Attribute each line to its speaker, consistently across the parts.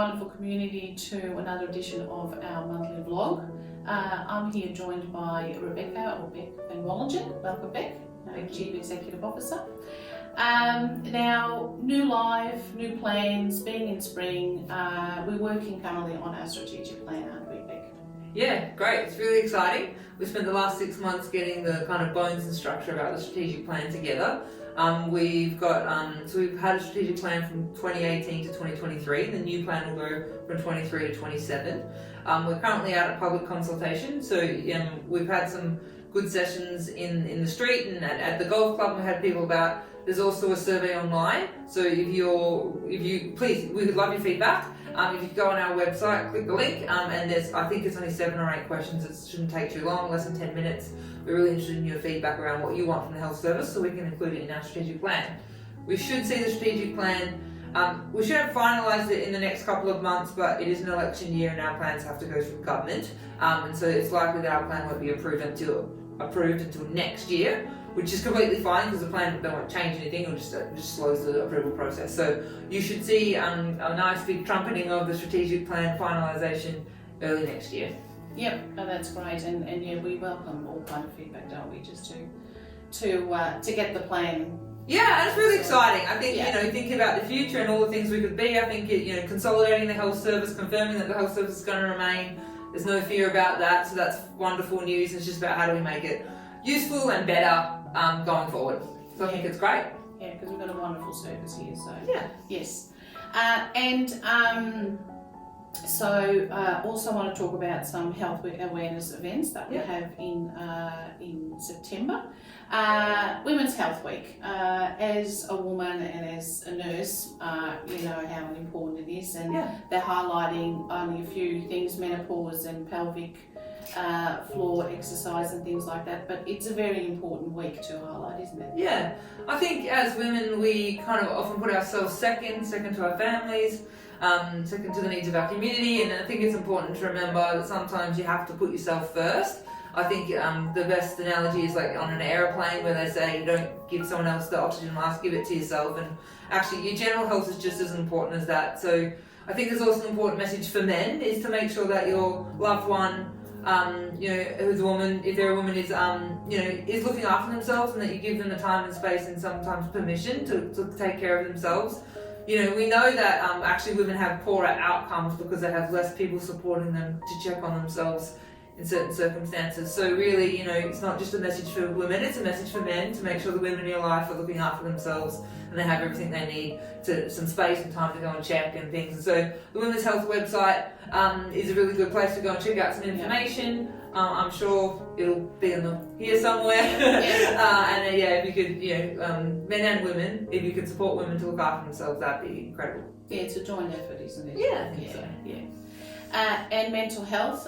Speaker 1: wonderful community to another edition of our monthly vlog. I'm here joined by Rebecca or Beck Van Wallingen. Welcome, Beck, our Chief Executive Officer. Now, new life, new plans, being in spring, we're working currently on our strategic plan, aren't we, Beck?
Speaker 2: Yeah, great. It's really exciting. We spent the last 6 months getting the kind of bones and structure about the strategic plan together. We've had a strategic plan from 2018 to 2023. The new plan will go from 23 to 27. We're currently out at public consultation, so we've had some good sessions in the street and at the golf club. We had people about. There's also a survey online, so please, we would love your feedback. If you go on our website, click the link, and I think it's only 7 or 8 questions. It shouldn't take too long, less than 10 minutes. We're really interested in your feedback around what you want from the health service, so we can include it in our strategic plan. We should see the strategic plan. We should have finalised it in the next couple of months, but it is an election year and our plans have to go through government, and so it's likely that our plan won't be approved until next year, which is completely fine because the plan won't change anything. It just slows the approval process. So you should see a nice big trumpeting of the strategic plan finalisation early next year.
Speaker 1: Yep, that's great, and yeah, we welcome all kind of feedback, don't we? Just to get the plan.
Speaker 2: Yeah, and it's really exciting. I think thinking about the future and all the things we could be. I think consolidating the health service, confirming that the health service is going to remain. There's no fear about that, so that's wonderful news. It's just about how do we make it useful and better going forward. So I think it's great.
Speaker 1: Yeah, because we've got a wonderful service here. So
Speaker 2: yeah,
Speaker 1: yes, So also want to talk about some health awareness events that we have in September. Women's Health Week. As a woman and as a nurse, you know how important it is, and they're highlighting only a few things: menopause and pelvic floor exercise and things like that. But it's a very important week to highlight, isn't it?
Speaker 2: Yeah, I think as women we kind of often put ourselves second to our families. Second to the needs of our community, and I think it's important to remember that sometimes you have to put yourself first. I think the best analogy is like on an aeroplane where they say you don't give someone else the oxygen mask, give it to yourself, and actually your general health is just as important as that. So I think there's also an important message for men is to make sure that your loved one, who's a woman, if they're a woman, is looking after themselves, and that you give them the time and space and sometimes permission to take care of themselves. We know that actually women have poorer outcomes because they have less people supporting them to check on themselves in certain circumstances. So really, it's not just a message for women, it's a message for men to make sure the women in your life are looking after themselves and they have everything they need, some space and time to go and check and things. And so the Women's Health website is a really good place to go and check out some information. I'm sure it'll be here somewhere. If you could, men and women, if you could support women to look after themselves, that'd be incredible.
Speaker 1: Yeah, it's a joint effort, isn't it?
Speaker 2: Yeah, I think so.
Speaker 1: Yeah. And mental health,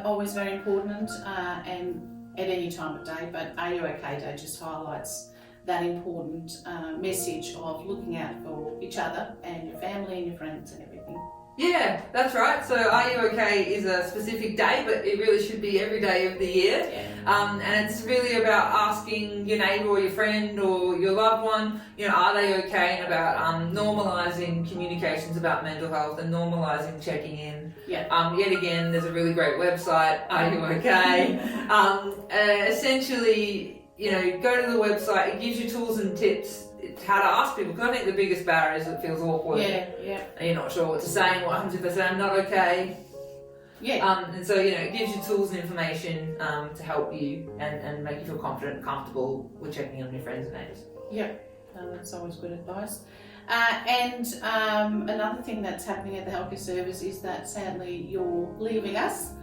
Speaker 1: always very important, and at any time of day. But Are You OK Day just highlights that important message of looking out for each other and your family and your friends and everything.
Speaker 2: Yeah, that's right. So Are You OK is a specific day, but it really should be every day of the year. Yeah. And it's really about asking your neighbour or your friend or your loved one, are they okay, and about normalising communications about mental health and normalising checking in.
Speaker 1: Yeah.
Speaker 2: Yet again, there's a really great website, Are You OK? Essentially, go to the website. It gives you tools and tips how to ask people, because I think the biggest barrier is it feels awkward.
Speaker 1: Yeah.
Speaker 2: And you're not sure what to say, and what happens if they say I'm not okay.
Speaker 1: Yeah.
Speaker 2: And so it gives you tools and information to help you and make you feel confident and comfortable with checking on your friends and neighbours.
Speaker 1: Yeah, that's always good advice. And another thing that's happening at the healthcare service is that sadly you're leaving us.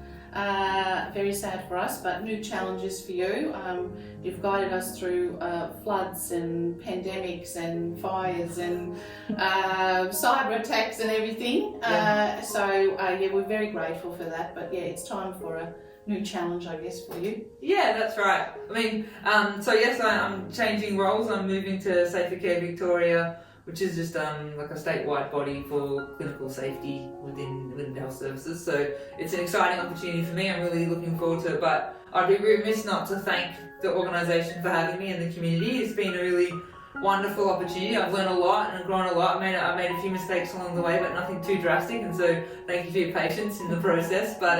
Speaker 1: Very sad for us, but new challenges for you. You've guided us through floods and pandemics and fires and cyber attacks and everything. We're very grateful for that. But it's time for a new challenge, I guess, for you.
Speaker 2: Yeah, that's right. I mean, yes, I'm changing roles. I'm moving to Safer Care Victoria, which is just like a statewide body for clinical safety within health services. So it's an exciting opportunity for me. I'm really looking forward to it, but I'd be remiss not to thank the organisation for having me and the community. It's been a really wonderful opportunity. I've learned a lot and grown a lot. I made a few mistakes along the way, but nothing too drastic, and so thank you for your patience in the process. But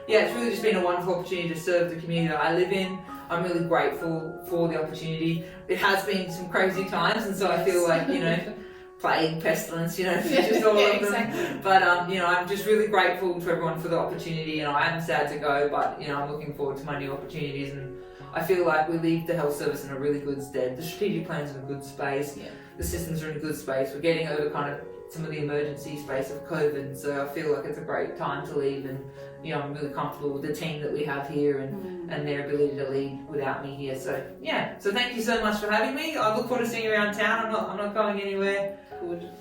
Speaker 2: yeah, it's really just been a wonderful opportunity to serve the community that I live in. I'm really grateful for the opportunity. It has been some crazy times, and so I feel like, you know, plague, pestilence, you know, just all of them.
Speaker 1: Exactly.
Speaker 2: But you know, I'm just really grateful to everyone for the opportunity, and I am sad to go, but you know, I'm looking forward to my new opportunities, and I feel like we leave the health service in a really good stead. The strategic plan's in a good space.
Speaker 1: Yeah.
Speaker 2: The systems are in a good space. We're getting over kind of some of the emergency space of COVID, so I feel like it's a great time to leave, and you know, I'm really comfortable with the team that we have here and their ability to lead without me here. So yeah, so thank you so much for having me. I look forward to seeing you around town. I'm not going anywhere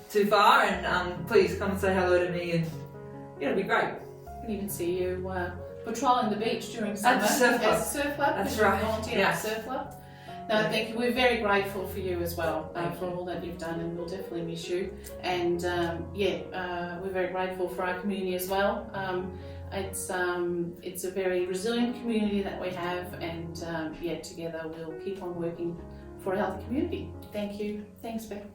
Speaker 2: too far, and please come and say hello to me, and yeah, it'll be great.
Speaker 1: I can even see you patrolling the beach during summer
Speaker 2: At the surf club.
Speaker 1: as a surf club.
Speaker 2: That's
Speaker 1: because you're
Speaker 2: right.
Speaker 1: a volunteer
Speaker 2: Yeah.
Speaker 1: at the surf club. No, thank you. We're very grateful for you as well, for all that you've done, and we'll definitely miss you. And we're very grateful for our community as well. It's a very resilient community that we have, and together we'll keep on working for a healthy community. Thank you. Thanks, Beck.